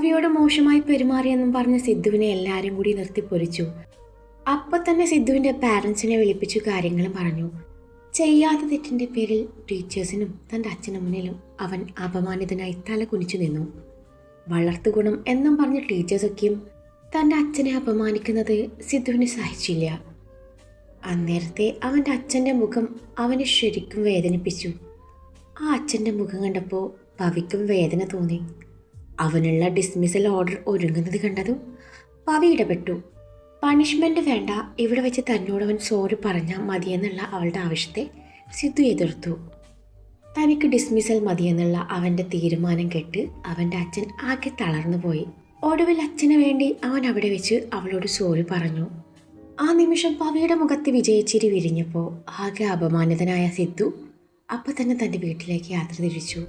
പവിയോട് മോശമായി പെരുമാറിയെന്നും പറഞ്ഞ് സിദ്ധുവിനെ എല്ലാവരും കൂടി നിർത്തി പൊരിച്ചു. അപ്പം തന്നെ സിദ്ധുവിൻ്റെ പാരൻസിനെ വിളിപ്പിച്ചു കാര്യങ്ങളും പറഞ്ഞു. ചെയ്യാത്ത തെറ്റിൻ്റെ പേരിൽ ടീച്ചേഴ്സിനും തൻ്റെ അച്ഛനും മുന്നിലും അവൻ അപമാനിതനായി തല കുനിച്ചു നിന്നു. വളർത്തുഗുണം എന്നും പറഞ്ഞ ടീച്ചേഴ്സൊക്കെയും തൻ്റെ അച്ഛനെ അപമാനിക്കുന്നത് സിദ്ധുവിന് സഹിച്ചില്ല. അന്നേരത്തെ അവൻ്റെ അച്ഛൻ്റെ മുഖം അവനെ ശരിക്കും വേദനിപ്പിച്ചു. ആ അച്ഛൻ്റെ മുഖം കണ്ടപ്പോൾ പവിക്കും വേദന തോന്നി. അവനുള്ള ഡിസ്മിസൽ ഓർഡർ ഒരുങ്ങുന്നത് കണ്ടതും പവി ഇടപെട്ടു. പണിഷ്മെൻ്റ് വേണ്ട, ഇവിടെ വെച്ച് തന്നോടവൻ സോറി പറഞ്ഞാൽ മതിയെന്നുള്ള അവളുടെ ആവശ്യത്തെ സിദ്ധു എതിർത്തു. തനിക്ക് ഡിസ്മിസൽ മതിയെന്നുള്ള അവൻ്റെ തീരുമാനം കേട്ട് അവൻ്റെ അച്ഛൻ ആകെ തളർന്നു പോയി. ഒടുവിൽ അച്ഛന് വേണ്ടി അവൻ അവിടെ വെച്ച് അവളോട് സോറി പറഞ്ഞു. ആ നിമിഷം പവിയുടെ മുഖത്ത് വിജയച്ചിരി വിരിഞ്ഞപ്പോൾ ആകെ അപമാനിതനായ സിദ്ധു അപ്പം തന്നെ തൻ്റെ വീട്ടിലേക്ക് യാത്ര തിരിച്ചു.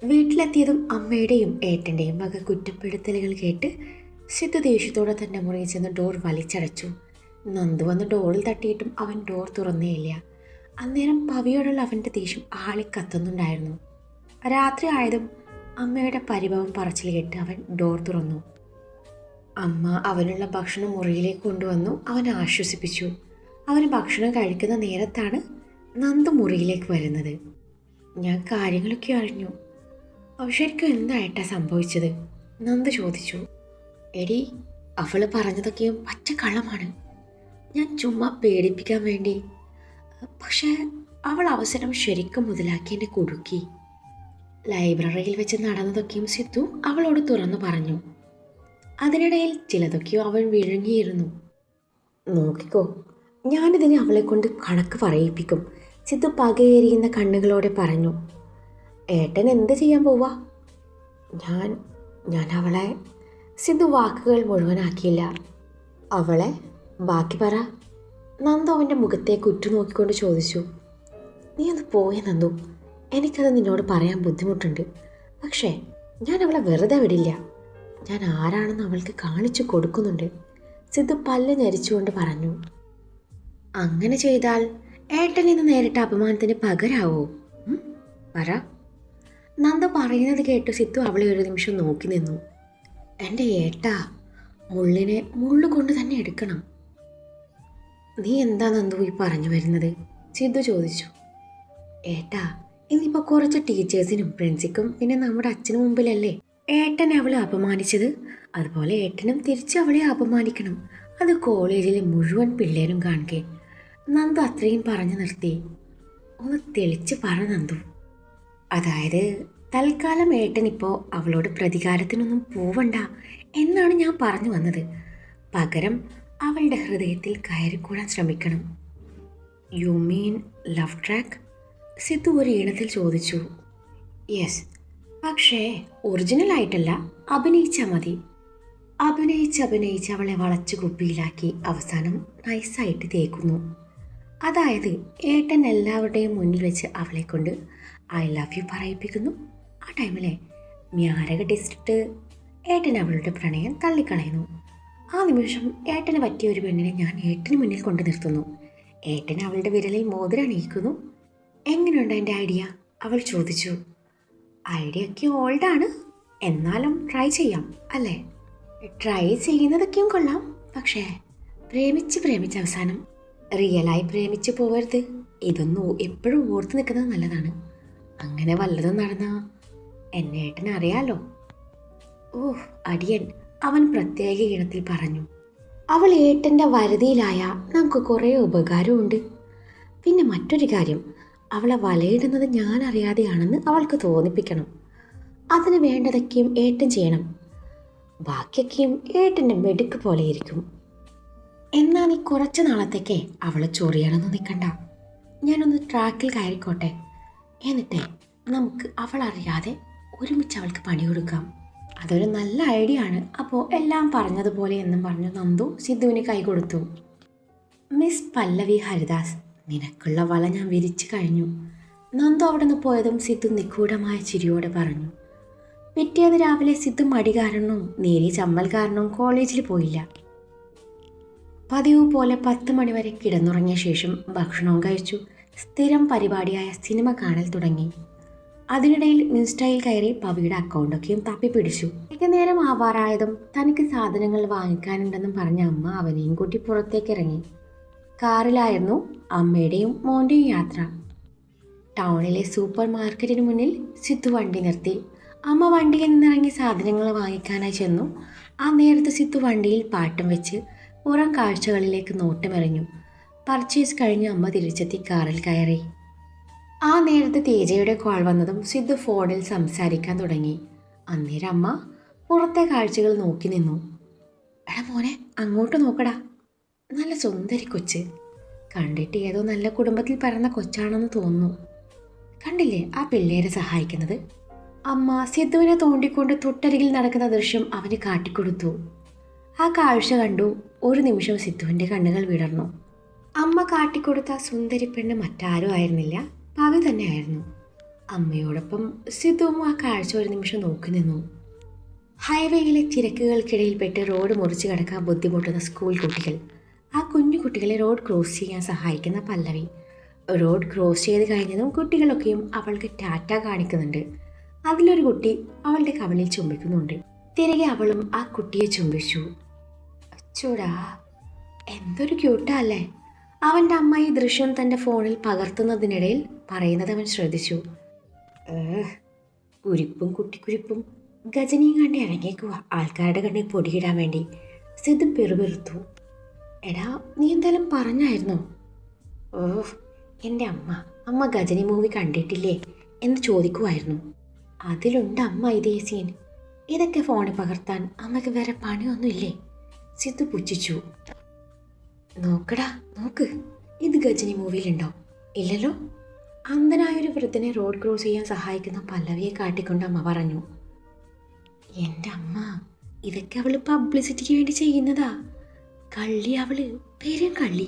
വീട്ടിലെത്തിയതും അമ്മയുടെയും ഏട്ടൻ്റെയും വക കുറ്റപ്പെടുത്തലുകൾ കേട്ട് സിദ്ധു ദേഷ്യത്തോടെ തൻ്റെ മുറിയിൽ ചെന്ന് ഡോർ വലിച്ചടച്ചു. നന്ദു വന്ന് ഡോറിൽ തട്ടിയിട്ടും അവൻ ഡോർ തുറന്നേയില്ല. അന്നേരം പവിയോടുള്ള അവൻ്റെ ദേഷ്യം ആളിക്കത്തുന്നുണ്ടായിരുന്നു. രാത്രി ആയതും അമ്മയുടെ പരിഭവം പറച്ചിൽ കേട്ട് അവൻ ഡോർ തുറന്നു. അമ്മ അവനുള്ള ഭക്ഷണം മുറിയിലേക്ക് കൊണ്ടുവന്നു. അവൻ ആശ്വസിപ്പിച്ചു. അവന് ഭക്ഷണം കഴിക്കുന്ന നേരത്താണ് നന്ദു മുറിയിലേക്ക് വരുന്നത്. ഞാൻ കാര്യങ്ങളൊക്കെ അറിഞ്ഞു. ശരിക്കും എന്തായിട്ടാ സംഭവിച്ചത്? നന്ദു ചോദിച്ചു. എടി, അവൾ പറഞ്ഞതൊക്കെയും പച്ച കള്ളമാണ്. ഞാൻ ചുമ്മാ പേടിപ്പിക്കാൻ വേണ്ടി. പക്ഷേ അവൾ അവസരം ശരിക്കും മുതലാക്കി എന്നെ കുടുക്കി. ലൈബ്രറിയിൽ വെച്ച് നടന്നതൊക്കെയും സിദ്ധു അവളോട് തുറന്നു പറഞ്ഞു. അതിനിടയിൽ ചിലതൊക്കെയോ അവൻ വിഴുങ്ങിയിരുന്നു. നോക്കിക്കോ, ഞാനിതിന് അവളെ കൊണ്ട് കണക്ക് പറയിപ്പിക്കും, സിദ്ധു പകയേറിയുന്ന കണ്ണുകളോടെ പറഞ്ഞു. ഏട്ടൻ എന്ത് ചെയ്യാൻ പോവാ? ഞാൻ അവളെ. സിദ്ധു വാക്കുകൾ മുഴുവനാക്കിയില്ല. അവളെ? ബാക്കി പറ. നന്ദു അവൻ്റെ മുഖത്തേക്ക് ഉറ്റുനോക്കിക്കൊണ്ട് ചോദിച്ചു. നീ ഒന്ന് പോയേ നന്ദു, എനിക്കത് നിന്നോട് പറയാൻ ബുദ്ധിമുട്ടുണ്ട്. പക്ഷേ ഞാൻ അവളെ വെറുതെ വിടില്ല. ഞാൻ ആരാണെന്ന് അവൾക്ക് കാണിച്ചു കൊടുക്കുന്നുണ്ട്, സിദ്ധു പല്ല് ഞരിച്ചുകൊണ്ട് പറഞ്ഞു. അങ്ങനെ ചെയ്താൽ ഏട്ടൻ ഇന്ന് നേരിട്ട അപമാനത്തിന് പകരാവോ? പറ. നന്ദു പറയുന്നത് കേട്ടു സിദ്ധു അവളെ ഒരു നിമിഷം നോക്കി നിന്നു. എൻ്റെ ഏട്ടാ, മുള്ളിനെ മുള്ളുകൊണ്ട് തന്നെ എടുക്കണം. നീ എന്താ നന്ദു ഈ പറഞ്ഞു വരുന്നത്? സിദ്ധു ചോദിച്ചു. ഏട്ടാ, ഇന്നിപ്പോൾ കുറച്ച് ടീച്ചേഴ്സിനും പ്രിൻസിക്കും പിന്നെ നമ്മുടെ അച്ഛനും മുമ്പിലല്ലേ ഏട്ടനെ അവളെ അപമാനിച്ചത്. അതുപോലെ ഏട്ടനും തിരിച്ച് അവളെ അപമാനിക്കണം. അത് കോളേജിലെ മുഴുവൻ പിള്ളേരും കാണുകെ. നന്ദു അത്രയും പറഞ്ഞു നിർത്തി. ഒന്ന് തെളിച്ച് പറ നന്ദു. അതായത് തൽക്കാലം ഏട്ടനിപ്പോൾ അവളോട് പ്രതികാരത്തിനൊന്നും പോവണ്ട എന്നാണ് ഞാൻ പറഞ്ഞു വന്നത്. പകരം അവളുടെ ഹൃദയത്തിൽ കയറിക്കൂടാൻ ശ്രമിക്കണം. You mean love track? Sidhu ഒരു ഈണത്തിൽ ചോദിച്ചു. യെസ്, പക്ഷേ ഒറിജിനലായിട്ടല്ല, അഭിനയിച്ചാൽ മതി. അഭിനയിച്ച് അവളെ വളച്ചു കുപ്പിയിലാക്കി അവസാനം നൈസായിട്ട് തേക്കുന്നു. അതായത് ഏട്ടൻ എല്ലാവരുടെയും മുന്നിൽ വെച്ച് അവളെ കൊണ്ട് ഐ ലവ് യു പറയിപ്പിക്കുന്നു. ആ ടൈമിലെ മ്യാരക ടെസ്റ്റിട്ട് ഏട്ടൻ അവളുടെ പ്രണയം തള്ളിക്കളയുന്നു. ആ നിമിഷം ഏട്ടന് പറ്റിയ ഒരു പെണ്ണിനെ ഞാൻ ഏട്ടന് മുന്നിൽ കൊണ്ടു നിർത്തുന്നു. ഏട്ടൻ അവളുടെ വിരലിൽ മോതിരം അണിയിക്കുന്നു. എങ്ങനെയുണ്ട് എൻ്റെ ഐഡിയ? അവൾ ചോദിച്ചു. ഐഡിയ ഒക്കെ ഓൾഡാണ്, എന്നാലും ട്രൈ ചെയ്യാം അല്ലേ? ട്രൈ ചെയ്യുന്നതൊക്കെയും കൊള്ളാം, പക്ഷേ പ്രേമിച്ച് അവസാനം റിയലായി പ്രേമിച്ച് പോകരുത്. ഇതൊന്നും എപ്പോഴും ഓർത്ത് നിൽക്കുന്നത് നല്ലതാണ്. അങ്ങനെ വല്ലതും നടന്നാ എന്നെ ഏട്ടൻ അറിയാലോ. ഓഹ് അടിയൻ, അവൻ പ്രത്യേക ഈണത്തിൽ പറഞ്ഞു. അവൾ ഏട്ടൻ്റെ വരുതിയിലായ നമുക്ക് കുറേ ഉപകാരമുണ്ട്. പിന്നെ മറ്റൊരു കാര്യം, അവളെ വലയിടുന്നത് ഞാൻ അറിയാതെയാണെന്ന് അവൾക്ക് തോന്നിപ്പിക്കണം. അതിന് വേണ്ടതൊക്കെയും ഏട്ടൻ ചെയ്യണം. ബാക്കിയൊക്കെയും ഏട്ടൻ്റെ മെടുക്ക് പോലെ ഇരിക്കും. എന്നാൽ നീ കുറച്ച് നാളത്തേക്ക് അവളെ ചൊറിയണമെന്ന് നിൽക്കണ്ട. ഞാനൊന്ന് ട്രാക്കിൽ കയറിക്കോട്ടെ, എന്നിട്ടേ നമുക്ക് അവളറിയാതെ ഒരുമിച്ച് അവൾക്ക് പണി കൊടുക്കാം. അതൊരു നല്ല ഐഡിയ ആണ്. അപ്പോൾ എല്ലാം പറഞ്ഞതുപോലെ എന്നും പറഞ്ഞു നന്ദു സിദ്ധുവിന് കൈ കൊടുത്തു. മിസ് പല്ലവി ഹരിദാസ്, നിനക്കുള്ള വല ഞാൻ വിരിച്ചു കഴിഞ്ഞു. നന്ദു അവിടെ നിന്ന് പോയതും സിദ്ധു നിഗൂഢമായ ചിരിയോടെ പറഞ്ഞു. പിറ്റേന്ന് രാവിലെ സിദ്ധു മടി കാരണവും നേരിയ ചമ്മൽ കാരണവും കോളേജിൽ പോയില്ല. പതിവ് പോലെ 10 മണി വരെ കിടന്നുറങ്ങിയ ശേഷം ഭക്ഷണവും കഴിച്ചു സ്ഥിരം പരിപാടിയായ സിനിമ കാണൽ തുടങ്ങി. അതിനിടയിൽ ഇൻസ്റ്റയിൽ കയറി പവിയുടെ അക്കൗണ്ടൊക്കെയും തപ്പിപ്പിടിച്ചു. നേരം ആവാറായതും തനിക്ക് സാധനങ്ങൾ വാങ്ങിക്കാനുണ്ടെന്നും പറഞ്ഞ അമ്മ അവനെയും കൂട്ടി പുറത്തേക്ക് ഇറങ്ങി. കാറിലായിരുന്നു അമ്മയുടെയും മോൻ്റെയും യാത്ര. ടൗണിലെ സൂപ്പർ മാർക്കറ്റിന് മുന്നിൽ സിദ്ധു വണ്ടി നിർത്തി. അമ്മ വണ്ടിയിൽ നിന്നിറങ്ങി സാധനങ്ങൾ വാങ്ങിക്കാനായി ചെന്നു. ആ നേരത്ത് സിദ്ധു വണ്ടിയിൽ പാട്ടും വെച്ച് പുറം കാഴ്ചകളിലേക്ക് നോട്ടമെറിഞ്ഞു. പർച്ചേസ് കഴിഞ്ഞ് അമ്മ തിരിച്ചെത്തി കാറിൽ കയറി. ആ നേരത്ത് തേജയുടെ കോൾ വന്നതും സിദ്ധു ഫോണിൽ സംസാരിക്കാൻ തുടങ്ങി. അന്നേരം അമ്മ പുറത്തെ കാഴ്ചകൾ നോക്കി നിന്നു. എടാ മോനെ, അങ്ങോട്ട് നോക്കടാ, നല്ല സുന്ദരി കൊച്ച്. കണ്ടിട്ട് ഏതോ നല്ല കുടുംബത്തിൽ പിറന്ന കൊച്ചാണെന്ന് തോന്നുന്നു. കണ്ടില്ലേ ആ പിള്ളേരെ സഹായിക്കുന്നത്? അമ്മ സിദ്ധുവിനെ തോണ്ടിക്കൊണ്ട് തൊട്ടരികിൽ നടക്കുന്ന ദൃശ്യം അവന് കാട്ടിക്കൊടുത്തു. ആ കാഴ്ച കണ്ടു ഒരു നിമിഷം സിദ്ധുവിൻ്റെ കണ്ണുകൾ വിടർന്നു. അമ്മ കാട്ടിക്കൊടുത്ത സുന്ദരി പെണ്ണ് മറ്റാരും ആയിരുന്നില്ല, പവി തന്നെയായിരുന്നു. അമ്മയോടൊപ്പം സിദ്ധുവും ആ കാഴ്ച ഒരു നിമിഷം നോക്കി നിന്നു. ഹൈവേയിലെ തിരക്കുകൾക്കിടയിൽപ്പെട്ട് റോഡ് മുറിച്ച് കടക്കാൻ ബുദ്ധിമുട്ടുന്ന സ്കൂൾ കുട്ടികൾ, ആ കുഞ്ഞു കുട്ടികളെ റോഡ് ക്രോസ് ചെയ്യാൻ സഹായിക്കുന്ന പല്ലവി. റോഡ് ക്രോസ് ചെയ്ത് കഴിഞ്ഞതും കുട്ടികളൊക്കെയും അവൾക്ക് ടാറ്റ കാണിക്കുന്നുണ്ട്. അതിലൊരു കുട്ടി അവളുടെ കവിളിൽ ചുംബിക്കുന്നുണ്ട്. തിരികെ അവളും ആ കുട്ടിയെ ചുംബിച്ചു. അച്ചൂടാ, എന്തൊരു ക്യൂട്ടാ അല്ലേ? അവൻ്റെ അമ്മ ഈ ദൃശ്യം തൻ്റെ ഫോണിൽ പകർത്തുന്നതിനിടയിൽ പറയുന്നത് അവൻ ശ്രദ്ധിച്ചു. കുരിപ്പും കുട്ടിക്കുരിപ്പും ഗജനിയും കണ്ട് ഇറങ്ങിയേക്കുക ആൾക്കാരുടെ കണ്ണിൽ പൊടിയിടാൻ വേണ്ടി. സിദ്ധു പെറുപെറുത്തു. എടാ, നീ എന്തായാലും പറഞ്ഞായിരുന്നോ? എൻ്റെ അമ്മ ഗജനി മൂവി കണ്ടിട്ടില്ലേ എന്ന് ചോദിക്കുമായിരുന്നു. അതിലുണ്ട് അമ്മ ഇതേ സീൻ. ഇതൊക്കെ ഫോണിൽ പകർത്താൻ അമ്മയ്ക്ക് വേറെ പണിയൊന്നുമില്ലേ? സിദ്ധു പുച്ഛിച്ചു. നോക്കടാ നോക്ക്, ഇത് ഗജനി മൂവിയിലുണ്ടോ? ഇല്ലല്ലോ. അന്ധനായൊരു വൃദ്ധനെ റോഡ് ക്രോസ് ചെയ്യാൻ സഹായിക്കുന്ന പല്ലവിയെ കാട്ടിക്കൊണ്ട് അമ്മ പറഞ്ഞു. എൻ്റെ അമ്മ, ഇതൊക്കെ അവള് പബ്ലിസിറ്റിക്ക് വേണ്ടി ചെയ്യുന്നതാ. കള്ളി അവള്, പേരും കള്ളി.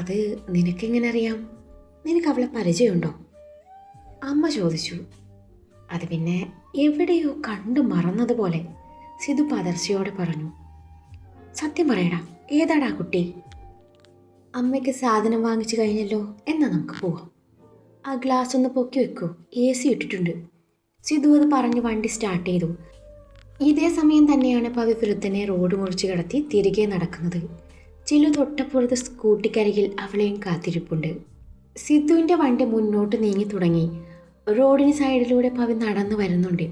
അത് നിനക്കെങ്ങനെ അറിയാം? നിനക്ക് അവളെ പരിചയമുണ്ടോ? അമ്മ ചോദിച്ചു. അത് പിന്നെ എവിടെയോ കണ്ടു മറന്നതുപോലെ, സിധു പതർച്ചയോടെ പറഞ്ഞു. സത്യം പറയടാ, ഏതാടാ കുട്ടി? അമ്മയ്ക്ക് സാധനം വാങ്ങിച്ചു കഴിഞ്ഞല്ലോ, എന്നാ നമുക്ക് പോവാം. ആ ഗ്ലാസ് ഒന്ന് പൊക്കി വെക്കൂ, AC ഇട്ടിട്ടുണ്ട്. സിധു അത് പറഞ്ഞ് വണ്ടി സ്റ്റാർട്ട് ചെയ്തു. ഇതേ സമയം തന്നെയാണ് പവി വൃദ്ധനെ റോഡ് മുറിച്ച് കടത്തി തിരികെ നടക്കുന്നത്. ചിലു തൊട്ടപ്പുറത്ത് സ്കൂട്ടിക്കരികിൽ അവളെയും കാത്തിരിപ്പുണ്ട്. സിദ്ധുവിൻ്റെ വണ്ടി മുന്നോട്ട് നീങ്ങി തുടങ്ങി. റോഡിന് സൈഡിലൂടെ പവി നടന്നു വരുന്നുണ്ട്.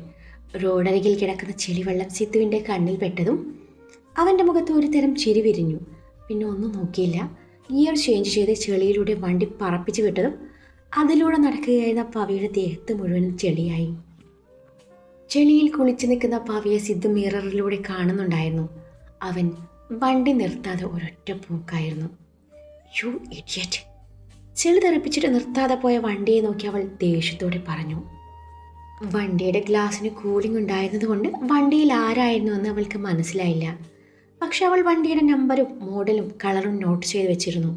റോഡരികിൽ കിടക്കുന്ന ചെളിവെള്ളം സിദ്ധുവിൻ്റെ കണ്ണിൽ പെട്ടതും അവൻ്റെ മുഖത്ത് ഒരു തരം ചിരി വിരിഞ്ഞു. പിന്നെ ഒന്നും നോക്കിയില്ല. ഗിയർ ചേഞ്ച് ചെയ്ത് ചെളിയിലൂടെ വണ്ടി പറപ്പിച്ച് വിട്ടതും അതിലൂടെ നടക്കുകയായിരുന്ന പവിയുടെ ദേഹത്ത് മുഴുവൻ ചെളിയായി. ചെളിയിൽ കുളിച്ചു നിൽക്കുന്ന പവിയെ സിദ്ധു മിററിലൂടെ കാണുന്നുണ്ടായിരുന്നു. അവൻ വണ്ടി നിർത്താതെ ഒരൊറ്റ പോക്കായിരുന്നു. You idiot! ചെളി തെറിപ്പിച്ചിട്ട് നിർത്താതെ പോയ വണ്ടിയെ നോക്കി അവൾ ദേഷ്യത്തോടെ പറഞ്ഞു. വണ്ടിയുടെ ഗ്ലാസ്സിന് കൂളിംഗ് ഉണ്ടായിരുന്നത് കൊണ്ട് വണ്ടിയിൽ ആരായിരുന്നുവെന്ന് അവൾക്ക് മനസ്സിലായില്ല. പക്ഷെ അവൾ വണ്ടിയുടെ നമ്പരും മോഡലും കളറും നോട്ട് ചെയ്ത് വെച്ചിരുന്നു.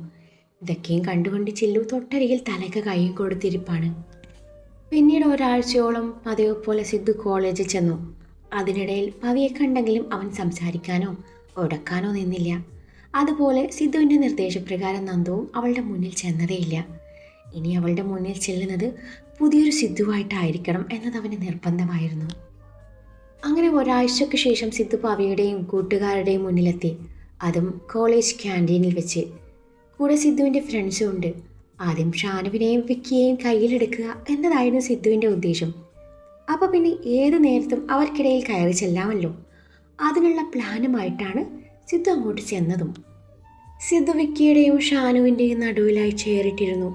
ഇതൊക്കെയും കണ്ടുകൊണ്ട് ചില്ലു തൊട്ടരികിൽ തലയ്ക്ക് കൈയും കൊടുത്തിരിപ്പാണ്. പിന്നീട് ഒരാഴ്ചയോളം പതിവ് പോലെ സിദ്ധു കോളേജിൽ ചെന്നു. അതിനിടയിൽ പവിയെ കണ്ടെങ്കിലും അവൻ സംസാരിക്കാനോ ഉടക്കാനോ നിന്നില്ല. അതുപോലെ സിദ്ധുവിൻ്റെ നിർദ്ദേശപ്രകാരം നന്ദുവും അവളുടെ മുന്നിൽ ചെന്നതേയില്ല. ഇനി അവളുടെ മുന്നിൽ ചെല്ലുന്നത് പുതിയൊരു സിദ്ധുവായിട്ടായിരിക്കണം എന്നത് അവന് നിർബന്ധമായിരുന്നു. അങ്ങനെ ഒരാഴ്ചയ്ക്ക് ശേഷം സിദ്ധു പവിയുടെയും കൂട്ടുകാരുടെയും മുന്നിലെത്തി. അതും കോളേജ് ക്യാൻറ്റീനിൽ വെച്ച്. കൂടെ സിദ്ധുവിൻ്റെ ഫ്രണ്ട്സും ഉണ്ട്. ആദ്യം ഷാനുവിനെയും വിക്കിയെയും കയ്യിലെടുക്കുക എന്നതായിരുന്നു സിദ്ധുവിൻ്റെ ഉദ്ദേശം. അപ്പോൾ പിന്നെ ഏത് നേരത്തും അവർക്കിടയിൽ കയറി ചെല്ലാമല്ലോ. അതിനുള്ള പ്ലാനുമായിട്ടാണ് സിദ്ധു അങ്ങോട്ട് ചെന്നതും. സിദ്ധു വിക്കിയുടെയും ഷാനുവിൻ്റെയും നടുവിലായി ചേറിട്ടിരുന്നു.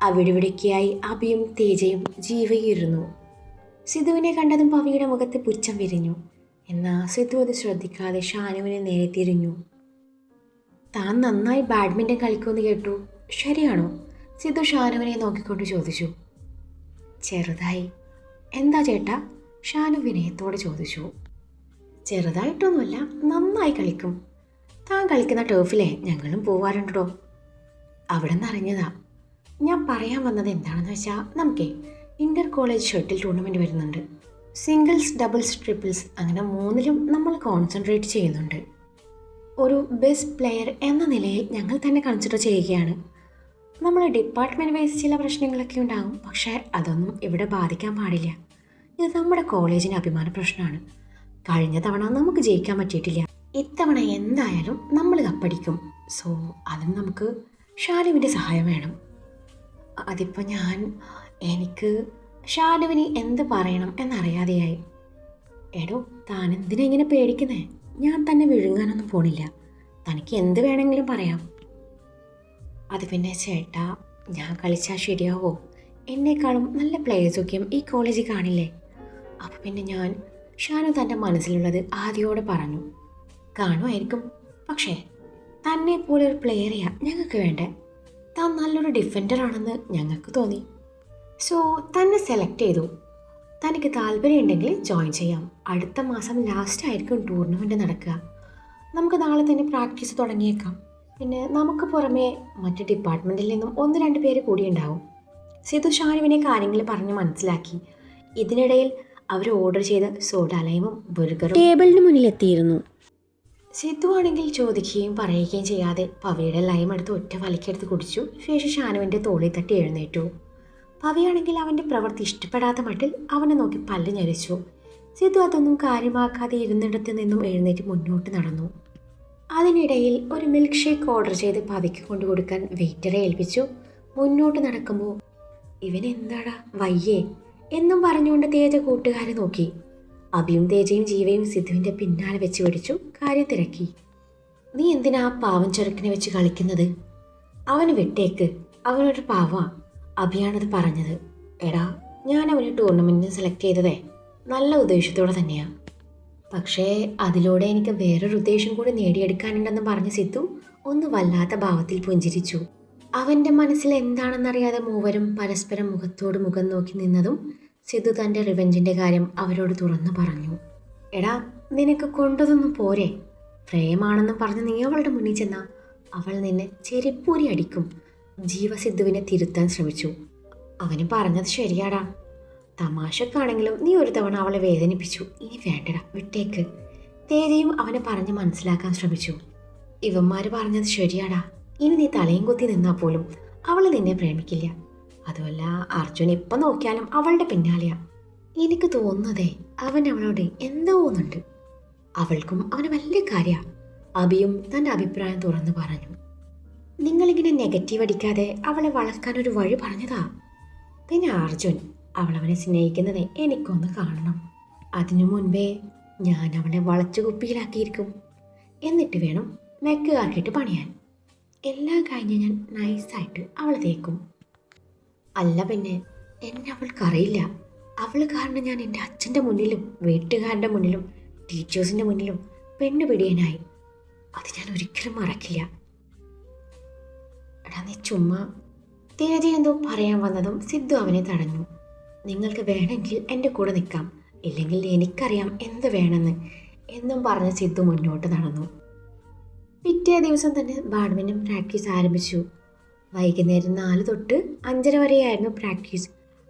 അവിടിവിടേക്കായി അഭിയും തേജയും ജീവയും ഇരുന്നു. സിദ്ധുവിനെ കണ്ടതും പവിയുടെ മുഖത്ത് പുച്ഛം വിരിഞ്ഞു. എന്നാൽ സിദ്ധു അത് ശ്രദ്ധിക്കാതെ ഷാനുവിനെ നേരെ തിരിഞ്ഞു. താൻ നന്നായി ബാഡ്മിൻ്റൺ കളിക്കുമെന്ന് കേട്ടു, ശരിയാണോ? സിദ്ധു ഷാനുവിനെ നോക്കിക്കൊണ്ട് ചോദിച്ചു. ചെറുതായി. എന്താ ചേട്ടാ? ഷാനു വിനയത്തോടെ ചോദിച്ചു. ചെറുതായിട്ടൊന്നുമല്ല, നന്നായി കളിക്കും. താൻ കളിക്കുന്ന ടേഫിലെ ഞങ്ങളും പോവാറുണ്ടോ? അവിടെ നിന്ന് അറിഞ്ഞതാ. ഞാൻ പറയാൻ വന്നത് എന്താണെന്ന് വെച്ചാൽ, നമുക്കേ ഇൻ്റർ കോളേജ് ഷട്ടിൽ ടൂർണമെൻറ്റ് വരുന്നുണ്ട്. സിംഗിൾസ്, ഡബിൾസ്, ട്രിപ്പിൾസ് അങ്ങനെ 3ലും നമ്മൾ കോൺസെൻട്രേറ്റ് ചെയ്യുന്നുണ്ട്. ഒരു ബെസ്റ്റ് പ്ലെയർ എന്ന നിലയിൽ ഞങ്ങൾ തന്നെ കൺസിഡർ ചെയ്യുകയാണ്. നമ്മുടെ ഡിപ്പാർട്ട്മെൻറ്റ് വൈസ് ചില പ്രശ്നങ്ങളൊക്കെ ഉണ്ടാകും, പക്ഷേ അതൊന്നും ഇവിടെ ബാധിക്കാൻ പാടില്ല. ഇത് നമ്മുടെ കോളേജിൻ്റെ അഭിമാന പ്രശ്നമാണ്. കഴിഞ്ഞ തവണ നമുക്ക് ജയിക്കാൻ പറ്റിയിട്ടില്ല, ഇത്തവണ എന്തായാലും നമ്മൾ കപ്പടിക്കും. സോ അതിന് നമുക്ക് ഷാനുവിൻ്റെ സഹായം വേണം. അതിപ്പോൾ എനിക്ക് ഷാനുവിന് എന്ത് പറയണം എന്നറിയാതെയായി. എടോ, താൻ എന്തിനാ ഇങ്ങനെ പേടിക്കുന്നേ? ഞാൻ തന്നെ വിഴുങ്ങാനൊന്നും പോണില്ല. തനിക്ക് എന്ത് വേണമെങ്കിലും പറയാം. അത് പിന്നെ ചേട്ടാ, ഞാൻ കളിച്ചാൽ ശരിയാവോ? എന്നെക്കാളും നല്ല പ്ലേയേഴ്സൊക്കെയും ഈ കോളേജിൽ കാണില്ലേ? അപ്പം പിന്നെ ഷാനു തൻ്റെ മനസ്സിലുള്ളത് ആദ്യോടെ പറഞ്ഞു. കാണുമായിരിക്കും, പക്ഷേ തന്നെ പോലെ ഒരു പ്ലെയറെയാ ഞങ്ങൾക്ക് വേണ്ടേ. താൻ നല്ലൊരു ഡിഫൻഡറാണെന്ന് ഞങ്ങൾക്ക് തോന്നി. സോ തന്നെ സെലക്ട് ചെയ്തു. തനിക്ക് താല്പര്യമുണ്ടെങ്കിൽ ജോയിൻ ചെയ്യാം. അടുത്ത മാസം ലാസ്റ്റ് ആയിരിക്കും ടൂർണമെൻറ്റ് നടക്കുക. നമുക്ക് നാളെ തന്നെ പ്രാക്ടീസ് തുടങ്ങിയേക്കാം. പിന്നെ നമുക്ക് പുറമേ മറ്റ് ഡിപ്പാർട്ട്മെൻറ്റിൽ നിന്നും 1-2 പേര് കൂടി ഉണ്ടാവും. സിധു ഷാനുവിനെ കാര്യങ്ങൾ പറഞ്ഞ് മനസ്സിലാക്കി. ഇതിനിടയിൽ അവർ ഓർഡർ ചെയ്ത സോഡാലയവും ബർഗറും ടേബിളിന് മുന്നിലെത്തിയിരുന്നു. സിധു ആണെങ്കിൽ ചോദിക്കുകയും പറയുകയും ചെയ്യാതെ പവിയുടെ ലൈം എടുത്ത് ഒറ്റ വലിക്കെടുത്ത് കുടിച്ചു. ശേഷം ഷാനുവിൻ്റെ തോളിൽ തട്ടി എഴുന്നേറ്റു. പവിയാണെങ്കിൽ അവൻ്റെ പ്രവൃത്തി ഇഷ്ടപ്പെടാത്ത മട്ടിൽ അവനെ നോക്കി പല്ല് ഞെരിച്ചു. സിധു അതൊന്നും കാര്യമാക്കാതെ ഇരുന്നിടത്ത് നിന്നും എഴുന്നേറ്റ് മുന്നോട്ട് നടന്നു. അതിനിടയിൽ ഒരു മിൽക്ക് ഷേക്ക് ഓർഡർ ചെയ്ത് പവിക്ക് കൊണ്ടു കൊടുക്കാൻ വെയിറ്ററെ ഏൽപ്പിച്ചു. മുന്നോട്ട് നടക്കുമ്പോൾ ഇവനെന്താടാ വയ്യേ എന്നും പറഞ്ഞുകൊണ്ട് തേജ കൂട്ടുകാരെ നോക്കി. അഭിയും തേജയും ജീവയും സിധുവിൻ്റെ പിന്നാലെ വെച്ച് പിടിച്ചു കാര്യം തിരക്കി. നീ എന്തിനാ ആ പാവം ചെറുക്കിനെ വെച്ച് കളിക്കുന്നത്? അവന് വിട്ടേക്ക്, അവനൊരു പാവമാണ്. അഭിയാണത് പറഞ്ഞത്. എടാ, ഞാൻ അവന് ടൂർണമെൻറ്റിന് സെലക്ട് ചെയ്തതേ നല്ല ഉദ്ദേശത്തോടെ തന്നെയാണ്. പക്ഷേ അതിലൂടെ എനിക്ക് വേറൊരു ഉദ്ദേശം കൂടി നേടിയെടുക്കാനുണ്ടെന്ന് പറഞ്ഞ് സിധു ഒന്ന് വല്ലാത്ത ഭാവത്തിൽ പുഞ്ചിരിച്ചു. അവൻ്റെ മനസ്സിൽ എന്താണെന്നറിയാതെ മൂവരും പരസ്പരം മുഖത്തോട് മുഖം നോക്കി നിന്നതും സിധു തൻ്റെ റിവെഞ്ചിൻ്റെ കാര്യം അവരോട് തുറന്നു പറഞ്ഞു. എടാ, നിനക്ക് കൊണ്ടതൊന്നും പോരെ? പ്രേമാണെന്ന് പറഞ്ഞ് നീ അവളുടെ മുന്നിൽ ചെന്നാൽ അവൾ നിന്നെ ചെരിപ്പൂരി അടിക്കും. ജീവ സിധുവിനെ തിരുത്താൻ ശ്രമിച്ചു. അവന് പറഞ്ഞത് ശരിയാടാ. തമാശക്കാണെങ്കിലും നീ ഒരു തവണ അവളെ വേദനിപ്പിച്ചു. ഇനി വേണ്ടടാ, വിട്ടേക്ക്. തേജയും അവനെ പറഞ്ഞ് മനസ്സിലാക്കാൻ ശ്രമിച്ചു. ഇവന്മാർ പറഞ്ഞത് ശരിയാടാ. ഇനി നീ തലയും കുത്തി നിന്നാൽ പോലും അവൾ നിന്നെ പ്രേമിക്കില്ല. അതുമല്ല, അർജുൻ എപ്പം നോക്കിയാലും അവളുടെ പിന്നാലെയാ. എനിക്ക് തോന്നുന്നതേ അവൻ അവളോട് എന്തോ തോന്നുന്നുണ്ട്. അവൾക്കും അവന് വലിയ കാര്യമാണ്. അഭിയും തൻ്റെ അഭിപ്രായം തുറന്നു പറഞ്ഞു. നിങ്ങളിങ്ങനെ നെഗറ്റീവ് അടിക്കാതെ അവളെ വളർത്താനൊരു വഴി പറഞ്ഞതാ. പിന്നെ അർജുൻ, അവളവനെ സ്നേഹിക്കുന്നത് എനിക്കൊന്ന് കാണണം. അതിനു മുൻപേ ഞാൻ അവളെ വളച്ചു കുപ്പിയിലാക്കിയിരിക്കും. എന്നിട്ട് വേണം മെക്കുകാർക്കിട്ട് പണിയാൻ. എല്ലാം കഴിഞ്ഞ് ഞാൻ നൈസായിട്ട് അവളെ തേക്കും. അല്ല പിന്നെ, എന്നെ അവൾക്കറിയില്ല. അവൾ കാരണം ഞാൻ എൻ്റെ അച്ഛൻ്റെ മുന്നിലും വീട്ടുകാരുടെ മുന്നിലും ടീച്ചേഴ്സിൻ്റെ മുന്നിലും പെണ്ണുപിടിയനായി. അത് ഞാൻ ഒരിക്കലും മറക്കില്ല. എടാ, നീ ചുമ്മാ. തേജ എന്തോ പറയാൻ വന്നതും സിദ്ധു അവനെ തടഞ്ഞു. നിങ്ങൾക്ക് വേണമെങ്കിൽ എൻ്റെ കൂടെ നിൽക്കാം, ഇല്ലെങ്കിൽ എനിക്കറിയാം എന്ത് വേണമെന്ന് എന്നും പറഞ്ഞ് സിദ്ധു മുന്നോട്ട് നടന്നു. പിറ്റേ ദിവസം തന്നെ ബാഡ്മിൻ്റൺ പ്രാക്ടീസ് ആരംഭിച്ചു. വൈകുന്നേരം 4 തൊട്ട് 5:30 വരെയായിരുന്നു പ്രാക്ടീസ്.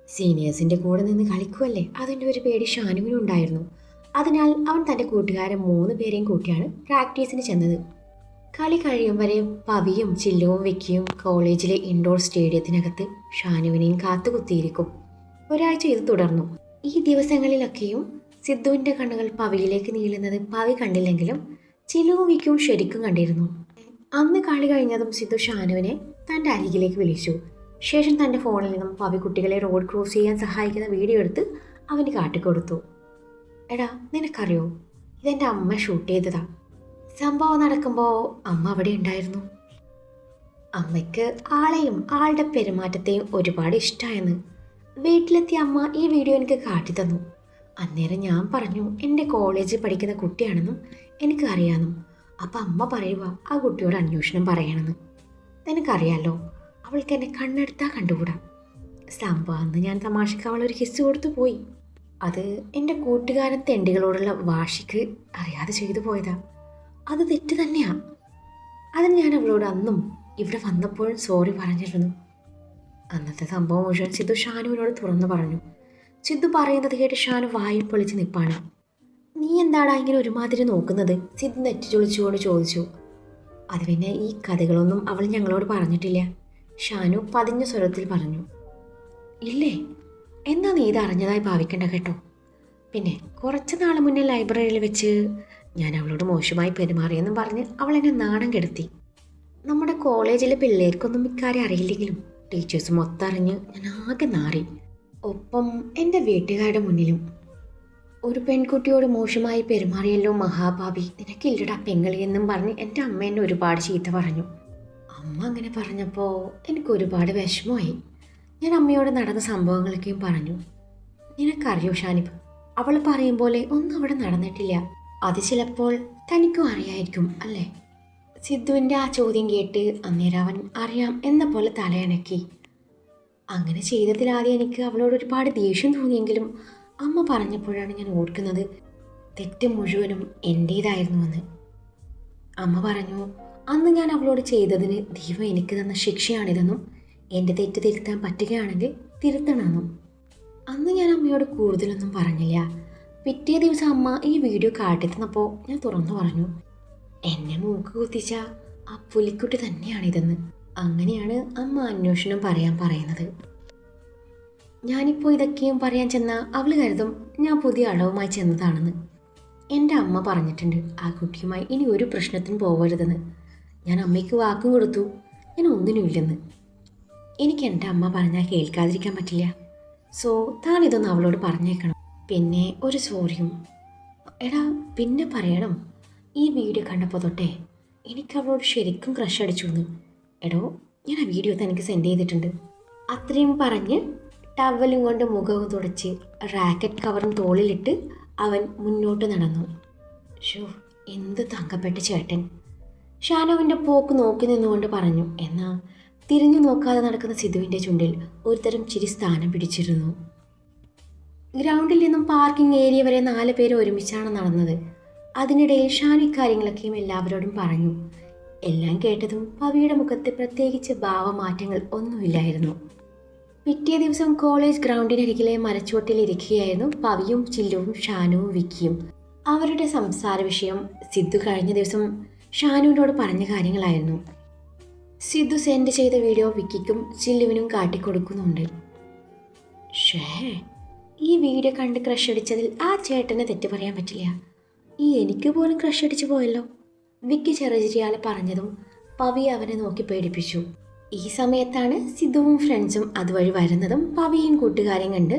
സീനിയേഴ്സിൻ്റെ കൂടെ നിന്ന് കളിക്കുമല്ലേ, അതിൻ്റെ ഒരു പേടി ഷാനുവിനുണ്ടായിരുന്നു. അതിനാൽ അവൻ തൻ്റെ കൂട്ടുകാരെ 3 പേരെയും കൂട്ടിയാണ് പ്രാക്ടീസിന് ചെന്നത്. കളി കഴിയും വരെ പവിയും ചില്ലുവും വിക്കിയും കോളേജിലെ ഇൻഡോർ സ്റ്റേഡിയത്തിനകത്ത് ഷാനുവിനെയും കാത്തുകുത്തിയിരിക്കും. ഒരാഴ്ച ഇത് തുടർന്നു. ഈ ദിവസങ്ങളിലൊക്കെയും സിദ്ധുവിൻ്റെ കണ്ണുകൾ പവിയിലേക്ക് നീളുന്നത് പവി കണ്ടില്ലെങ്കിലും ചില്ലുവും വിക്കിയും ശരിക്കും കണ്ടിരുന്നു. അന്ന് കളി കഴിഞ്ഞതും സിദ്ധു ഷാനുവിനെ തൻ്റെ അരികിലേക്ക് വിളിച്ചു. ശേഷം തൻ്റെ ഫോണിൽ നിന്നും പവി കുട്ടികളെ റോഡ് ക്രോസ് ചെയ്യാൻ സഹായിക്കുന്ന വീഡിയോ എടുത്ത് അവന് കാട്ടിക്കൊടുത്തു. എടാ, നിനക്കറിയോ, ഇതെൻ്റെ അമ്മ ഷൂട്ട് ചെയ്തതാ. സംഭവം നടക്കുമ്പോൾ അമ്മ അവിടെ ഉണ്ടായിരുന്നു. അമ്മയ്ക്ക് ആളെയും ആളുടെ പെരുമാറ്റത്തെയും ഒരുപാട് ഇഷ്ടമായെന്ന്. വീട്ടിലെത്തിയ അമ്മ ഈ വീഡിയോ എനിക്ക് കാട്ടിത്തന്നു. അന്നേരം ഞാൻ പറഞ്ഞു എൻ്റെ കോളേജിൽ പഠിക്കുന്ന കുട്ടിയാണെന്നും എനിക്ക് അറിയാമെന്നും. അപ്പം അമ്മ പറയുക ആ കുട്ടിയോട് അന്വേഷണം പറയണമെന്ന്. നിനക്കറിയാലോ, അവൾക്ക് എന്നെ കണ്ണെടുത്താൽ കണ്ടുകൂടാ. സംഭവം അന്ന് ഞാൻ തമാശക്ക് അവളൊരു കിസ് കൊടുത്തു പോയി. അത് എൻ്റെ കൂട്ടുകാരൻ തെണ്ടികളോടുള്ള വാശിക്ക് അറിയാതെ ചെയ്തു പോയതാ. അത് തെറ്റ് തന്നെയാ. അതിന് ഞാൻ അവളോട് അന്നും ഇവിടെ വന്നപ്പോഴും സോറി പറഞ്ഞിരുന്നു. അന്നത്തെ സംഭവം മുഴുവൻ സിദ്ധു ഷാനുവിനോട് തുറന്നു പറഞ്ഞു. സിദ്ധു പറയുന്നത് കേട്ട് ഷാനു വായിൽ പൊളിച്ച് നിൽപ്പാണ്. നീ എന്താടാ ഇങ്ങനെ ഒരുമാതിരി നോക്കുന്നത്? സിദ്ധു നെറ്റി ചൊളിച്ചുകൊണ്ട് ചോദിച്ചു. അത് പിന്നെ ഈ കഥകളൊന്നും അവൾ ഞങ്ങളോട് പറഞ്ഞിട്ടില്ല. ഷാനു പതിഞ്ഞ സ്വരത്തിൽ പറഞ്ഞു. ഇല്ലേ, എന്നാ നീ ഇത് അറിഞ്ഞതായി ഭാവിക്കണ്ട കേട്ടോ. പിന്നെ കുറച്ച് നാൾ മുന്നേ ലൈബ്രറിയിൽ വെച്ച് ഞാൻ അവളോട് മോശമായി പെരുമാറിയെന്നും പറഞ്ഞ് അവൾ എന്നെ നാണം കെടുത്തി. നമ്മുടെ കോളേജിലെ പിള്ളേർക്കൊന്നും ഇക്കാര്യം അറിയില്ലെങ്കിലും ടീച്ചേഴ്സ് മൊത്തം അറിഞ്ഞ് ഞാൻ ആകെ നാറി. ഒപ്പം എൻ്റെ വീട്ടുകാരുടെ മുന്നിലും. ഒരു പെൺകുട്ടിയോട് മോശമായി പെരുമാറിയല്ലോ മഹാഭാവി, നിനക്കില്ലടാ പെങ്ങളി എന്നും പറഞ്ഞ് എൻ്റെ അമ്മ എന്നെ ഒരുപാട് ചീത്ത പറഞ്ഞു. അമ്മ അങ്ങനെ പറഞ്ഞപ്പോൾ എനിക്ക് ഒരുപാട് വിഷമമായി. ഞാൻ അമ്മയോട് നടന്ന സംഭവങ്ങളൊക്കെയും പറഞ്ഞു. നിനക്കറിയോ ഷാനിബ്, അവൾ പറയും പോലെ ഒന്നും അവിടെ നടന്നിട്ടില്ല. അത് ചിലപ്പോൾ തനിക്കും അറിയായിരിക്കും അല്ലേ? സിദ്ധുവിൻ്റെ ആ ചോദ്യം കേട്ട് അന്നേരം അവൻ അറിയാം എന്ന പോലെ തലയണക്കി. അങ്ങനെ ചെയ്തതിൽ ആദ്യം എനിക്ക് അവളോട് ഒരുപാട് ദേഷ്യം തോന്നിയെങ്കിലും അമ്മ പറഞ്ഞപ്പോഴാണ് ഞാൻ ഓർക്കുന്നത് തെറ്റ് മുഴുവനും എൻ്റേതായിരുന്നുവെന്ന്. അമ്മ പറഞ്ഞു, അന്ന് ഞാൻ അവളോട് ചെയ്തതിന് ദൈവം എനിക്ക് തന്ന ശിക്ഷയാണിതെന്നും എൻ്റെ തെറ്റ് തിരുത്താൻ പറ്റുകയാണെങ്കിൽ തിരുത്തണമെന്നും. അന്ന് ഞാൻ അമ്മയോട് കൂടുതലൊന്നും പറഞ്ഞില്ല. പിറ്റേ ദിവസം അമ്മ ഈ വീഡിയോ കാട്ടിത്തന്നപ്പോൾ ഞാൻ തുറന്നു പറഞ്ഞു, എന്നെ മൂക്ക് കുത്തിച്ച ആ പുലിക്കുട്ടി തന്നെയാണിതെന്ന്. അങ്ങനെയാണ് അമ്മ അന്വേഷണം പറയാൻ പറയുന്നത്. ഞാനിപ്പോൾ ഇതൊക്കെയും പറയാൻ ചെന്നാൽ അവൾ കരുതും ഞാൻ പുതിയ അടവുമായി ചെന്നതാണെന്ന്. എൻ്റെ അമ്മ പറഞ്ഞിട്ടുണ്ട് ആ കുട്ടിയുമായി ഇനി ഒരു പ്രശ്നത്തിനും പോകരുതെന്ന്. ഞാൻ അമ്മയ്ക്ക് വാക്കും കൊടുത്തു ഞാൻ ഒന്നിനുമില്ലെന്ന്. എനിക്ക് എൻ്റെ അമ്മ പറഞ്ഞാൽ കേൾക്കാതിരിക്കാൻ പറ്റില്ല. സോ താൻ ഇതൊന്ന് അവളോട് പറഞ്ഞേക്കണം. പിന്നെ ഒരു സോറിയും. എടാ പിന്നെ പറയണം, ഈ വീഡിയോ കണ്ടപ്പോൾ തൊട്ടേ എനിക്ക് അവളോട് ശരിക്കും ക്രഷ് അടിച്ചു എന്ന്. എടോ ഞാൻ ആ വീഡിയോ തനിക്ക് സെൻഡ് ചെയ്തിട്ടുണ്ട്. അത്രയും പറഞ്ഞ് ടവലും കൊണ്ട് മുഖവും തുടച്ച് റാക്കറ്റ് കവറും തോളിലിട്ട് അവൻ മുന്നോട്ട് നടന്നു. ഷോ എന്ത് തങ്കപ്പെട്ട ചേട്ടൻ, ഷാനുവിൻ്റെ പോക്ക് നോക്കി നിന്നുകൊണ്ട് പറഞ്ഞു. എന്നാൽ തിരിഞ്ഞു നോക്കാതെ നടക്കുന്ന സിധുവിൻ്റെ ചുണ്ടിൽ ഒരുതരം ചിരി സ്ഥാനം പിടിച്ചിരുന്നു. ഗ്രൗണ്ടിൽ നിന്നും പാർക്കിംഗ് ഏരിയ വരെ 4 പേര് ഒരുമിച്ചാണ് നടന്നത്. അതിനിടയിൽ ഷാനു ഇക്കാര്യങ്ങളൊക്കെയും എല്ലാവരോടും പറഞ്ഞു. എല്ലാം കേട്ടതും പവിയുടെ മുഖത്ത് പ്രത്യേകിച്ച് ഭാവമാറ്റങ്ങൾ ഒന്നുമില്ലായിരുന്നു. പിറ്റേ ദിവസം കോളേജ് ഗ്രൗണ്ടിനരികിലെ മരച്ചുവട്ടിൽ ഇരിക്കുകയായിരുന്നു പവിയും ചില്ലുവും ഷാനുവും വിക്കിയും. അവരുടെ സംസാര വിഷയം സിദ്ധു കഴിഞ്ഞ ദിവസം ഷാനുവിനോട് പറഞ്ഞ കാര്യങ്ങളായിരുന്നു. സിദ്ധു സെൻഡ് ചെയ്ത വീഡിയോ വിക്കിക്കും ചില്ലുവിനും കാട്ടിക്കൊടുക്കുന്നുണ്ട്. ഷേ, ഈ വീഡിയോ കണ്ട് ക്രഷ് അടിച്ചതിൽ ആ ചേട്ടനെ തെറ്റ് പറയാൻ പറ്റില്ല. ഈ എനിക്ക് പോലും ക്രഷ് അടിച്ചു പോയല്ലോ. വിക്കി ചെറുചിരിയാലെ പറഞ്ഞതും പവി അവനെ നോക്കി പേടിപ്പിച്ചു. ഈ സമയത്താണ് സിദ്ധുവും ഫ്രണ്ട്സും അതുവഴി വരുന്നതും പവിയും കൂട്ടുകാരെയും കണ്ട്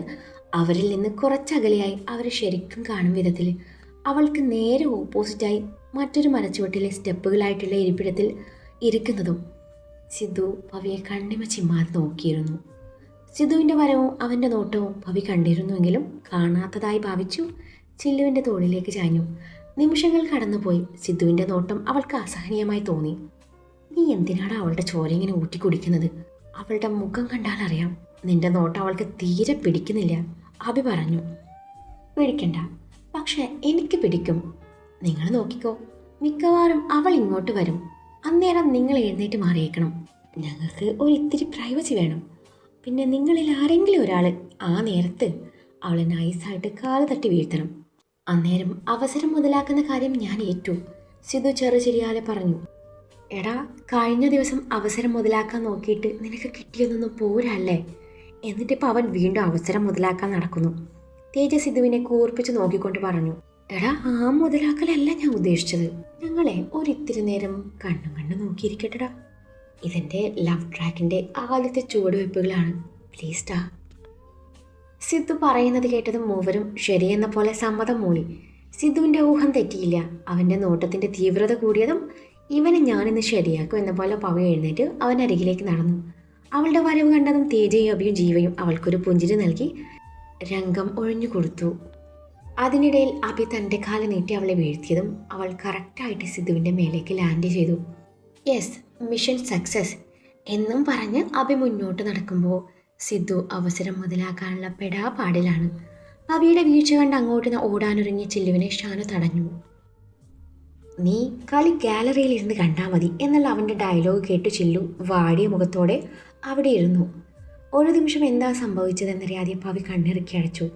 അവരിൽ നിന്ന് കുറച്ചകലെയായി അവരെ ശരിക്കും കാണും വിധത്തിൽ അവൾക്ക് നേരെ ഓപ്പോസിറ്റായി മറ്റൊരു മരച്ചുവട്ടിലെ സ്റ്റെപ്പുകളായിട്ടുള്ള ഇരിപ്പിടത്തിൽ ഇരിക്കുന്നതും സിദ്ധു പവിയെ കണ്ണിമ ചിമ്മാതെ നോക്കിയിരുന്നു. സിദ്ധുവിൻ്റെ വരവും അവൻ്റെ നോട്ടവും പവി കണ്ടിരുന്നുവെങ്കിലും കാണാത്തതായി ഭാവിച്ചു ചില്ലുവിൻ്റെ തോളിലേക്ക് ചാഞ്ഞു. നിമിഷങ്ങൾ കടന്നുപോയി. സിദ്ധുവിൻ്റെ നോട്ടം അവൾക്ക് അസഹനീയമായി തോന്നി. നീ എന്തിനാണ് അവളുടെ ചോര ഇങ്ങനെ ഊറ്റിക്കുടിക്കുന്നത്? അവളുടെ മുഖം കണ്ടാൽ അറിയാം നിന്റെ നോട്ടം അവൾക്ക് തീരെ പിടിക്കുന്നില്ല, അഭി പറഞ്ഞു. പിടിക്കണ്ട, പക്ഷെ എനിക്ക് പിടിക്കും. നിങ്ങൾ നോക്കിക്കോ, മിക്കവാറും അവൾ ഇങ്ങോട്ട് വരും. അന്നേരം നിങ്ങൾ എഴുന്നേറ്റ് മാറിയേക്കണം. ഞങ്ങൾക്ക് ഒരിത്തിരി പ്രൈവസി വേണം. പിന്നെ നിങ്ങളിൽ ആരെങ്കിലും ഒരാൾ ആ നേരത്ത് അവളെ നൈസായിട്ട് കാല് തട്ടി വീഴ്ത്തണം. അന്നേരം അവസരം മുതലാക്കുന്ന കാര്യം ഞാൻ ഏറ്റു, സിധു ചെറുചിരിയാലെ പറഞ്ഞു. എടാ, കഴിഞ്ഞ ദിവസം അവസരം മുതലാക്കാൻ നോക്കിയിട്ട് നിനക്ക് കിട്ടിയൊന്നും പോരല്ലേ? എന്നിട്ടിപ്പോൾ അവൻ വീണ്ടും അവസരം മുതലാക്കാൻ നടക്കുന്നു. തേജ സിധുവിനെ കൂർപ്പിച്ച് നോക്കിക്കൊണ്ട് പറഞ്ഞു. എടാ, ആ മുതലാക്കലല്ല ഞാൻ ഉദ്ദേശിച്ചത്. ഞങ്ങളെ ഒരിത്തിരി നേരം കണ്ണും നോക്കിയിരിക്കട്ടെടാ. ഇതെൻ്റെ ലവ് ട്രാക്കിൻ്റെ ആദ്യത്തെ ചുവടുവയ്പ്പുകളാണ്, പ്ലീസ്റ്റാ. സിദ്ധു പറയുന്നത് കേട്ടതും മൂവരും ശരിയെന്ന പോലെ സമ്മതം മൂളി. സിദ്ധുവിൻ്റെ ഊഹം തെറ്റിയില്ല. അവൻ്റെ നോട്ടത്തിൻ്റെ തീവ്രത കൂടിയതും ഇവനെ ഞാനിന്ന് ശരിയാക്കും എന്ന പോലെ പവി എഴുന്നേറ്റ് അവൻ അരികിലേക്ക് നടന്നു. അവളുടെ വരവ് കണ്ടതും തേജയും അഭിയും ജീവയും അവൾക്കൊരു പുഞ്ചിരി നൽകി രംഗം ഒഴിഞ്ഞു കൊടുത്തു. അതിനിടയിൽ അഭി തൻ്റെ കാല് നീട്ടി അവളെ വീഴ്ത്തിയതും അവൾ കറക്റ്റായിട്ട് സിദ്ധുവിൻ്റെ മേലേക്ക് ലാൻഡ് ചെയ്തു. യെസ്, മിഷൻ സക്സസ് എന്നും പറഞ്ഞ് അഭി മുന്നോട്ട് നടക്കുമ്പോൾ സിദ്ധു അവസരം മുതലാക്കാനുള്ള പെടാപാടിലാണ്. പവിയുടെ വീഴ്ച കണ്ട് അങ്ങോട്ട് ഓടാനൊരുങ്ങിയ ചില്ലുവിനെ ഷാനു തടഞ്ഞു. നീ കളി ഗാലറിയിൽ ഇരുന്ന് കണ്ടാൽ മതി എന്നുള്ള അവൻ്റെ ഡയലോഗ് കേട്ടു ചില്ലു വാടിയ മുഖത്തോടെ അവിടെ ഇരുന്നു. ഒരു നിമിഷം എന്താ സംഭവിച്ചതെന്നറിയാതെ പവി കണ്ണിറുക്കി അടച്ചു.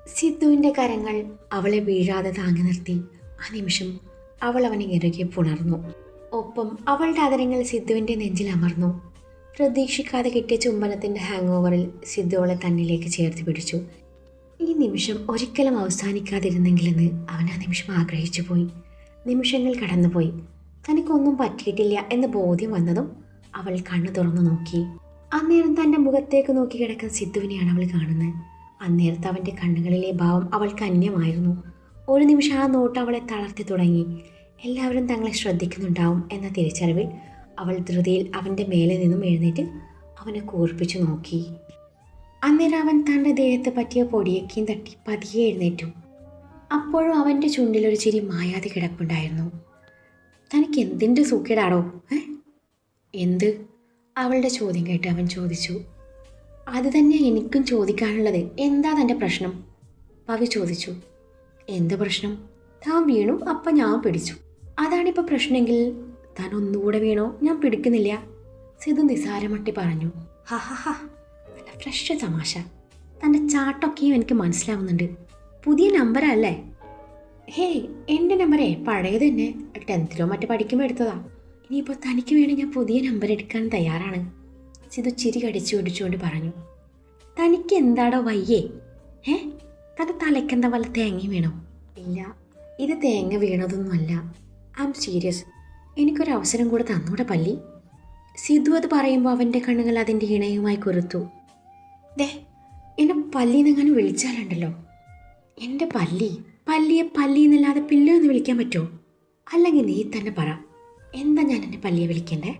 സിദ്ധുവിൻ്റെ കരങ്ങൾ അവളെ വീഴാതെ താങ്ങി നിർത്തി. ആ നിമിഷം അവൾ അവനെ ഇറുകെ പുണർന്നു. ഒപ്പം അവളുടെ അതരങ്ങൾ സിദ്ധുവിൻ്റെ നെഞ്ചിൽ അമർന്നു. പ്രതീക്ഷിക്കാതെ കിട്ടിയ ചുംബനത്തിൻ്റെ ഹാങ് ഓവറിൽ സിദ്ധു അവളെ തന്നിലേക്ക് ചേർത്ത് പിടിച്ചു. ഈ നിമിഷം ഒരിക്കലും അവസാനിക്കാതിരുന്നെങ്കിലെന്ന് അവൻ ആ നിമിഷം ആഗ്രഹിച്ചു പോയി. നിമിഷങ്ങൾ കടന്നുപോയി. തനിക്കൊന്നും പറ്റിയിട്ടില്ല എന്ന ബോധ്യം വന്നതും അവൾ കണ്ണു തുറന്നു നോക്കി. അന്നേരം തൻ്റെ മുഖത്തേക്ക് നോക്കി കിടക്കുന്ന സിദ്ധുവിനെയാണ് അവൾ കാണുന്നത്. അന്നേരത്ത് അവൻ്റെ കണ്ണുകളിലെ ഭാവം അവൾക്ക് അന്യമായിരുന്നു. ഒരു നിമിഷം ആ നോട്ട് അവളെ തളർത്തി തുടങ്ങി. എല്ലാവരും തങ്ങളെ ശ്രദ്ധിക്കുന്നുണ്ടാവും എന്ന തിരിച്ചറിവിൽ അവൾ ധൃതിയിൽ അവൻ്റെ മേലെ നിന്നും എഴുന്നേറ്റ് അവനെ കൂർപ്പിച്ചു നോക്കി. അന്നേരം അവൻ തൻ്റെ ദേഹത്ത് പറ്റിയ പൊടിയൊക്കെയും തട്ടി പതിയെ എഴുന്നേറ്റു. അപ്പോഴും അവൻ്റെ ചുണ്ടിലൊരു ചിരി മായാതെ കിടപ്പുണ്ടായിരുന്നു. തനിക്ക് എന്തിൻ്റെ സൂക്കേടാടോ? എന്ത്? അവളുടെ ചോദ്യം കേട്ട് അവൻ ചോദിച്ചു. അത് തന്നെ എനിക്കും ചോദിക്കാനുള്ളത്. എന്താ തൻ്റെ പ്രശ്നം? പവി ചോദിച്ചു. എന്ത് പ്രശ്നം? താൻ വീണു, അപ്പം ഞാൻ പിടിച്ചു. അതാണിപ്പോൾ പ്രശ്നമെങ്കിൽ താൻ ഒന്നുകൂടെ വീണോ? ഞാൻ പിടിക്കുന്നില്ല. സിധു നിസാരമട്ടി പറഞ്ഞു. ഹഹ, നല്ല ഫ്രഷ് തമാശ. തൻ്റെ ചാട്ടൊക്കെയും എനിക്ക് മനസ്സിലാവുന്നുണ്ട്. പുതിയ നമ്പരല്ലേ? ഹേയ്, എൻ്റെ നമ്പറേ പഴയത് തന്നെ. 10th മറ്റോ പഠിക്കുമ്പോൾ എടുത്തതാ. ഇനിയിപ്പോൾ തനിക്ക് വേണ്ടി ഞാൻ പുതിയ നമ്പർ എടുക്കാൻ തയ്യാറാണ്. സിധു ചിരി കടിച്ചു ഒടിച്ചുകൊണ്ട് പറഞ്ഞു. തനിക്ക് എന്താടോ വയ്യേ? തൻ്റെ തലയ്ക്കെന്താ വല്ല തേങ്ങ വീണോ? ഇല്ല, ഇത് തേങ്ങ വീണതൊന്നുമല്ല. I am serious. എനിക്കൊരവസരം കൂടെ തന്നൂടെ പല്ലി? സിധു അത് പറയുമ്പോൾ അവൻ്റെ കണ്ണുകൾ അതിൻ്റെ ഇണയുമായി കുറുത്തു. ദേ, എന്നെ പല്ലിന്നെങ്ങനെ വിളിച്ചാലുണ്ടല്ലോ. എൻ്റെ പല്ലിയെ പല്ലി എന്നല്ലാതെ പിള്ളേന്ന് വിളിക്കാൻ പറ്റുമോ? അല്ലെങ്കിൽ നീ തന്നെ പറ, എന്താ ഞാൻ എൻ്റെ പല്ലിയെ വിളിക്കണ്ടേ?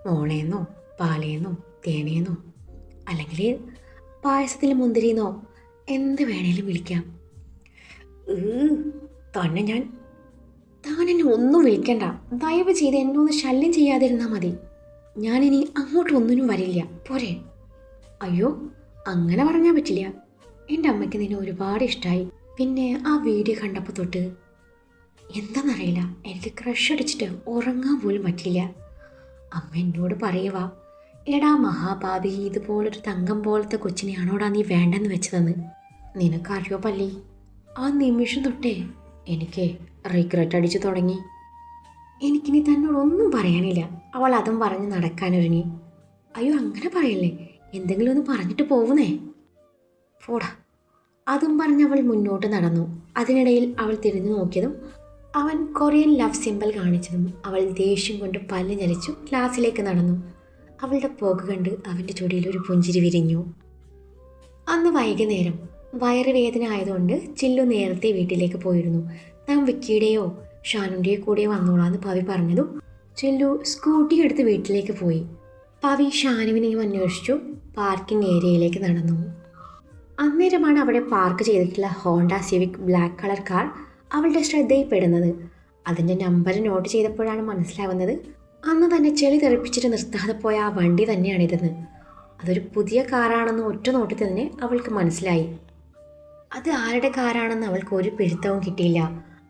മോളേന്നോ, പാലേന്നോ, തേനേന്നോ, അല്ലെങ്കിൽ പായസത്തിൽ മുന്തിരിന്നോ, എന്ത് വേണേലും വിളിക്കാം. തന്നെ താനെന്നെ ഒന്നും വിളിക്കണ്ട. ദയവ് ചെയ്ത് എന്നെ ഒന്ന് ശല്യം ചെയ്യാതിരുന്നാൽ മതി. ഞാനിനി അങ്ങോട്ടൊന്നിനും വരില്ല, പോരെ? അയ്യോ, അങ്ങനെ പറഞ്ഞാൽ പറ്റില്ല. എൻ്റെ അമ്മയ്ക്ക് നിന്നെ ഒരുപാട് ഇഷ്ടമായി. പിന്നെ ആ വീഡിയോ കണ്ടപ്പോൾ തൊട്ട് എന്താണെന്നറിയില്ല, എനിക്ക് ക്രഷ് അടിച്ചിട്ട് ഉറങ്ങാൻ പോലും പറ്റില്ല. അമ്മ എന്നോട് പറയുവാ, എടാ മഹാഭാവി, ഇതുപോലൊരു തങ്കം പോലത്തെ കൊച്ചിനെയാണോടാ നീ വേണ്ടെന്ന് വെച്ചതെന്ന്. നിനക്കറിയോ പല്ലി, ആ നിമിഷം തൊട്ടേ എനിക്ക് റിഗ്രറ്റ് അടിച്ചു തുടങ്ങി. എനിക്കിനി തന്നോടൊന്നും പറയാനില്ല. അവൾ അതും പറഞ്ഞ് നടക്കാനൊരുങ്ങി. അയ്യോ, അങ്ങനെ പറയല്ലേ, എന്തെങ്കിലും ഒന്ന് പറഞ്ഞിട്ട് പോകുന്നേ. പോടാ. അതും പറഞ്ഞ് അവൾ മുന്നോട്ട് നടന്നു. അതിനിടയിൽ അവൾ തിരിഞ്ഞു നോക്കിയതും അവൻ കൊറിയൻ ലവ് സിമ്പൽ കാണിച്ചതും അവൾ ദേഷ്യം കൊണ്ട് പല്ല് ഞെരിച്ചു ക്ലാസ്സിലേക്ക് നടന്നു. അവളുടെ പോക്ക് കണ്ട് അവൻ്റെ ചുടിയിൽ ഒരു പുഞ്ചിരി വിരിഞ്ഞു. അന്ന് വൈകുന്നേരം വയറുവേദന ആയതുകൊണ്ട് ചില്ലു നേരത്തെ വീട്ടിലേക്ക് പോയിരുന്നു. താൻ വിക്കിയുടെയോ ഷാനുൻ്റെയോ കൂടെ വന്നോളാന്ന് പവി പറഞ്ഞതും ചില്ലു സ്കൂട്ടി എടുത്ത് വീട്ടിലേക്ക് പോയി. പവി ഷാനുവിനെയും അന്വേഷിച്ചു പാർക്കിംഗ് ഏരിയയിലേക്ക് നടന്നു. അന്നേരമാണ് അവിടെ പാർക്ക് ചെയ്തിട്ടുള്ള Honda civic black colour car അവളുടെ ശ്രദ്ധയിൽപ്പെടുന്നത്. അതിൻ്റെ നമ്പർ നോട്ട് ചെയ്തപ്പോഴാണ് മനസ്സിലാവുന്നത് അന്ന് തന്നെ ചെളി തെറിപ്പിച്ചിട്ട് നിർത്താതെ പോയ ആ വണ്ടി തന്നെയാണിതെന്ന്. അതൊരു പുതിയ കാറാണെന്ന് ഒറ്റ നോട്ടിൽ തന്നെ അവൾക്ക് മനസ്സിലായി. അത് ആരുടെ കാറാണെന്ന് അവൾക്ക് ഒരു പിടുത്തവും കിട്ടിയില്ല.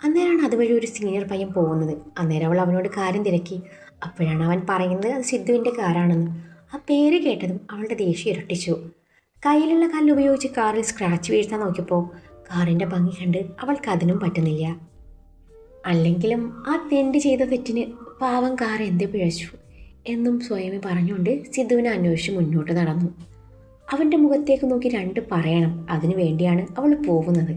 അന്നേരമാണ് അതുവഴി ഒരു സീനിയർ പയ്യൻ പോകുന്നത്. അന്നേരം അവൾ അവനോട് കാര്യം തിരക്കി. അപ്പോഴാണ് അവൻ പറയുന്നത് അത് സിദ്ധുവിൻ്റെ കാറാണെന്ന്. ആ പേര് കേട്ടതും അവളുടെ ദേഷ്യം ഇരട്ടിച്ചു. കയ്യിലുള്ള കല്ലുപയോഗിച്ച് കാറിൽ സ്ക്രാച്ച് വീഴ്ത്താൻ നോക്കിയപ്പോൾ കാറിൻ്റെ ഭംഗി കണ്ട് അവൾക്ക് അതിനും പറ്റുന്നില്ല. അല്ലെങ്കിലും ആ തെണ്ടി ചെയ്ത തെറ്റിന് പാവം കാർ എന്തേ പിഴച്ചു എന്നും സ്വയമേ പറഞ്ഞുകൊണ്ട് സിദ്ധുവിനെ അന്വേഷിച്ച് മുന്നോട്ട് നടന്നു. അവൻ്റെ മുഖത്തേക്ക് നോക്കി 2 പറയണം, അതിനു വേണ്ടിയാണ് അവൾ പോകുന്നത്.